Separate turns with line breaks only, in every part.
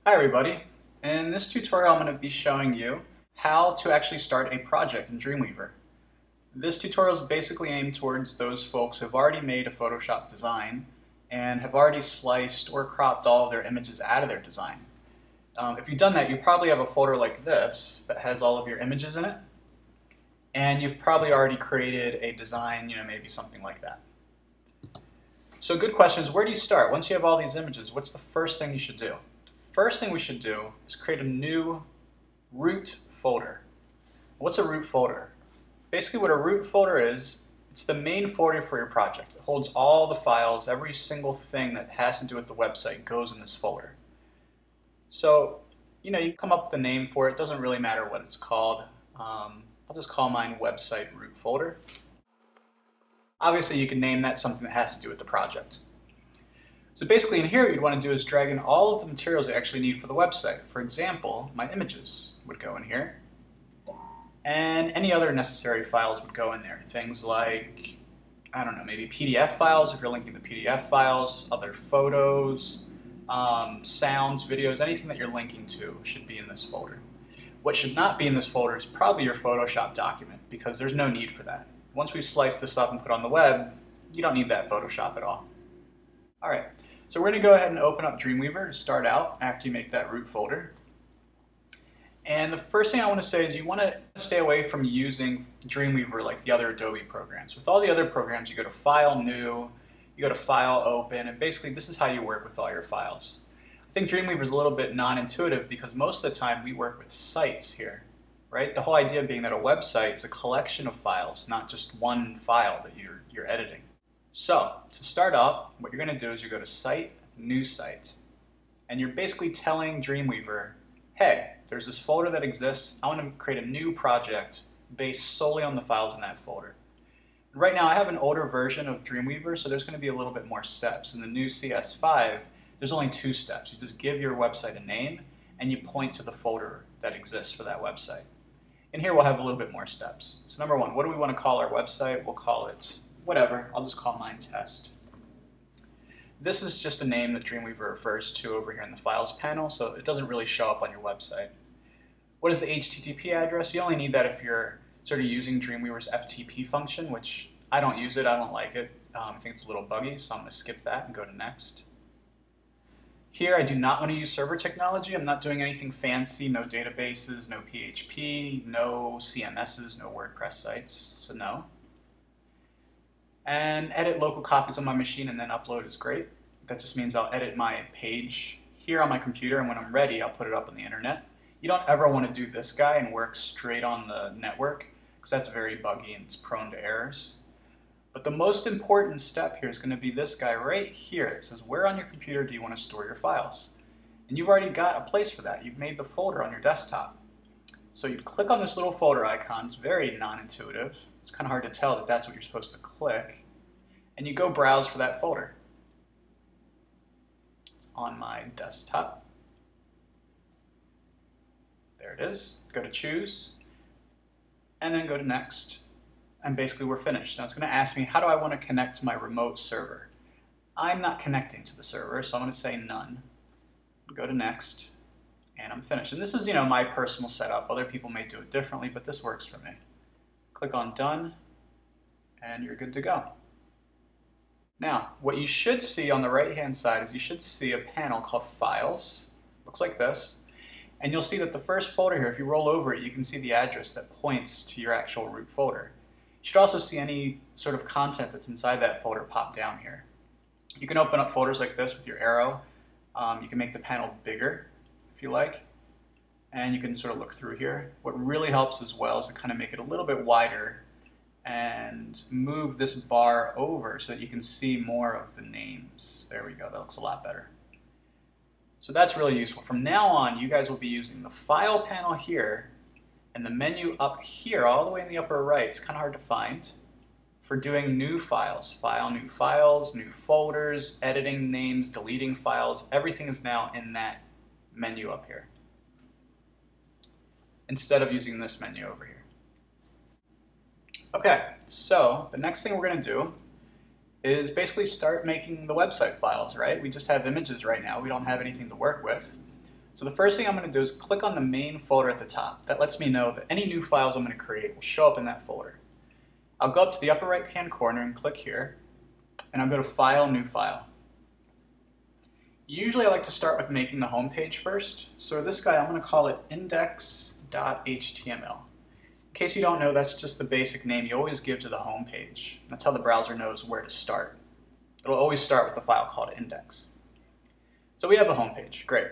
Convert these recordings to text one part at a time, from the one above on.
Hi everybody. In this tutorial I'm going to be showing you how to actually start a project in Dreamweaver. This tutorial is basically aimed towards those folks who have already made a Photoshop design and have already sliced or cropped all of their images out of their design. If you've done that, you probably have a folder like this that has all of your images in it, and you've probably already created a design, maybe something like that. So a good question is, where do you start? Once you have all these images, what's the first thing you should do? First thing we should do is create a new root folder. What's a root folder? Basically what a root folder is, it's the main folder for your project. It holds all the files, every single thing that has to do with the website goes in this folder. So, you can come up with a name for it. It doesn't really matter what it's called. I'll just call mine website root folder. Obviously you can name that something that has to do with the project. So basically in here what you'd want to do is drag in all of the materials you actually need for the website. For example, my images would go in here, and any other necessary files would go in there. Things like, I don't know, maybe PDF files if you're linking the PDF files, other photos, sounds, videos, anything that you're linking to should be in this folder. What should not be in this folder is probably your Photoshop document, because there's no need for that. Once we've sliced this up and put it on the web, you don't need that Photoshop at all. Alright, so we're going to go ahead and open up Dreamweaver to start out after you make that root folder. And the first thing I want to say is you want to stay away from using Dreamweaver like the other Adobe programs. With all the other programs, you go to File, New, you go to File, Open, and basically this is how you work with all your files. I think Dreamweaver is a little bit non-intuitive because most of the time we work with sites here, right? The whole idea being that a website is a collection of files, not just one file that you're editing. So, to start up, what you're going to do is you go to Site, New Site, and you're basically telling Dreamweaver, hey, there's this folder that exists, I want to create a new project based solely on the files in that folder. Right now I have an older version of Dreamweaver, so there's going to be a little bit more steps. In the new CS5, there's only 2 steps. You just give your website a name, and you point to the folder that exists for that website. And here we'll have a little bit more steps. So number 1, what do we want to call our website? We'll call it whatever. I'll just call mine Test. This is just a name that Dreamweaver refers to over here in the Files panel, so it doesn't really show up on your website. What is the HTTP address? You only need that if you're sort of using Dreamweaver's FTP function, which I don't use it, I don't like it. I think it's a little buggy, so I'm going to skip that and go to Next. Here I do not want to use server technology. I'm not doing anything fancy, no databases, no PHP, no CMSs, no WordPress sites, so no. And edit local copies on my machine and then upload is great. That just means I'll edit my page here on my computer, and when I'm ready I'll put it up on the internet. You don't ever want to do this guy and work straight on the network, because that's very buggy and it's prone to errors. But the most important step here is going to be this guy right here. It says, where on your computer do you want to store your files? And you've already got a place for that. You've made the folder on your desktop. So you click on this little folder icon. It's very non-intuitive. It's kind of hard to tell that that's what you're supposed to click. And you go browse for that folder. It's on my desktop. There it is. Go to Choose. And then go to Next. And basically we're finished. Now it's going to ask me, how do I want to connect to my remote server? I'm not connecting to the server, so I'm going to say none. Go to Next. And I'm finished. And this is, my personal setup. Other people may do it differently, but this works for me. Click on Done, and you're good to go. Now, what you should see on the right-hand side is you should see a panel called Files. Looks like this. And you'll see that the first folder here, if you roll over it, you can see the address that points to your actual root folder. You should also see any sort of content that's inside that folder pop down here. You can open up folders like this with your arrow. You can make the panel bigger if you like. And you can sort of look through here. What really helps as well is to kind of make it a little bit wider and move this bar over so that you can see more of the names. There we go, that looks a lot better. So that's really useful. From now on, you guys will be using the File panel here and the menu up here, all the way in the upper right. It's kind of hard to find, for doing new files. File, new files, new folders, editing names, deleting files. Everything is now in that menu up here, instead of using this menu over here. Okay, so the next thing we're going to do is basically start making the website files, right? We just have images right now. We don't have anything to work with. So the first thing I'm going to do is click on the main folder at the top. That lets me know that any new files I'm going to create will show up in that folder. I'll go up to the upper right hand corner and click here, and I'll go to File, New File. Usually I like to start with making the home page first. So this guy, I'm going to call it index.html. In case you don't know, that's just the basic name you always give to the home page. That's how the browser knows where to start. It'll always start with the file called index. So we have a home page. Great.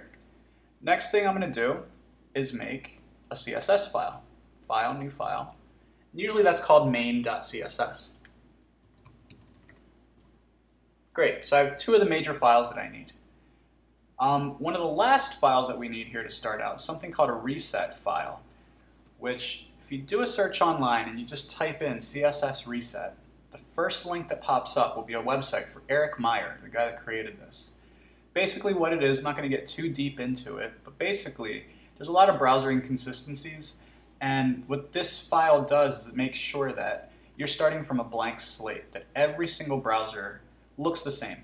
Next thing I'm going to do is make a CSS file. File, New File. And usually that's called main.css. Great. So I have two of the major files that I need. One of the last files that we need here to start out is something called a reset file, which if you do a search online and you just type in CSS reset, the first link that pops up will be a website for Eric Meyer, the guy that created this. Basically what it is, I'm not going to get too deep into it, but basically there's a lot of browser inconsistencies, and what this file does is it makes sure that you're starting from a blank slate, that every single browser looks the same.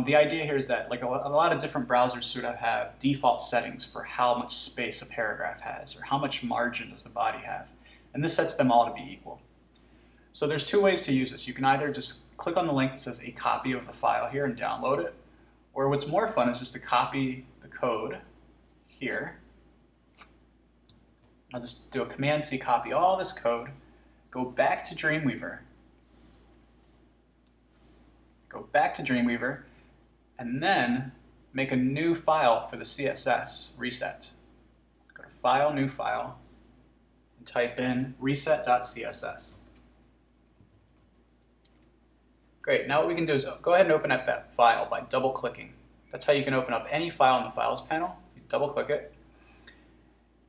The idea here is that like a lot of different browsers sort of have default settings for how much space a paragraph has or how much margin does the body have, and this sets them all to be equal. So there's two ways to use this. You can either just click on the link that says a copy of the file here and download it, or what's more fun is just to copy the code here. I'll just do a Command-C, copy all this code, go back to Dreamweaver, and then make a new file for the CSS reset. Go to File, New File, and type in reset.css. Great, now what we can do is go ahead and open up that file by double-clicking. That's how you can open up any file in the Files panel. You double-click it,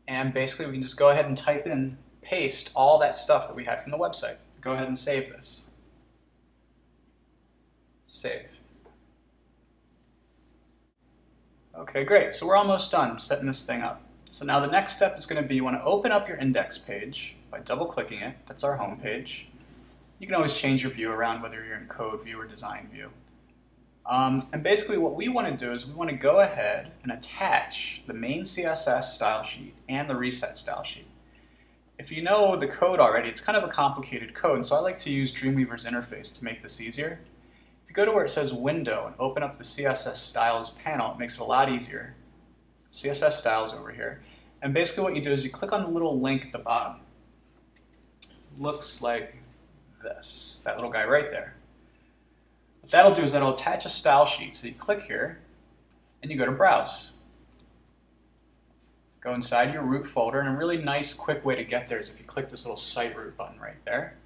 and basically we can just go ahead and type in, paste all that stuff that we had from the website. Go ahead and save this. Save. Okay, great. So we're almost done setting this thing up. So now the next step is going to be you want to open up your index page by double-clicking it. That's our home page. You can always change your view around whether you're in code view or design view. And basically what we want to do is we want to go ahead and attach the main CSS style sheet and the reset style sheet. If you know the code already, it's kind of a complicated code, and so I like to use Dreamweaver's interface to make this easier. If you go to where it says Window and open up the CSS Styles panel, it makes it a lot easier. CSS Styles over here. And basically what you do is you click on the little link at the bottom. Looks like this, that little guy right there. What that'll do is that'll attach a style sheet. So you click here and you go to Browse. Go inside your root folder, and a really nice quick way to get there is if you click this little site root button right there.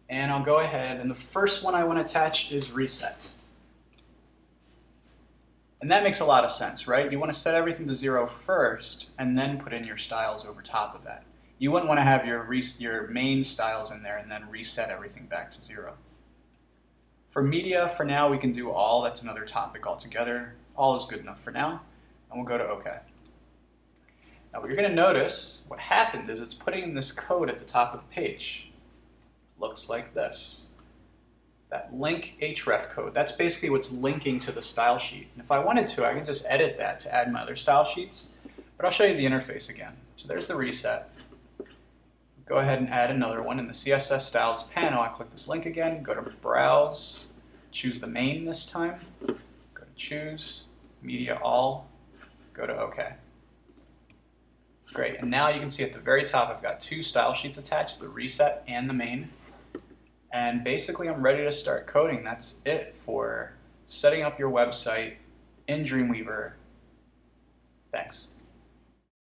And I'll go ahead, and the first one I want to attach is reset. And that makes a lot of sense, right? You want to set everything to 0 first and then put in your styles over top of that. You wouldn't want to have your main styles in there and then reset everything back to 0. For media, for now, we can do all. That's another topic altogether. All is good enough for now, and we'll go to OK. Now what you're going to notice, what happened is it's putting in this code at the top of the page. Looks like this. That link href code, that's basically what's linking to the style sheet. And if I wanted to, I can just edit that to add my other style sheets, but I'll show you the interface again. So there's the reset. Go ahead and add another one in the CSS Styles panel. I click this link again, go to Browse, choose the main this time, go to Choose, Media All, go to OK. Great, and now you can see at the very top I've got two style sheets attached, the reset and the main. And basically I'm ready to start coding. That's it for setting up your website in Dreamweaver. Thanks.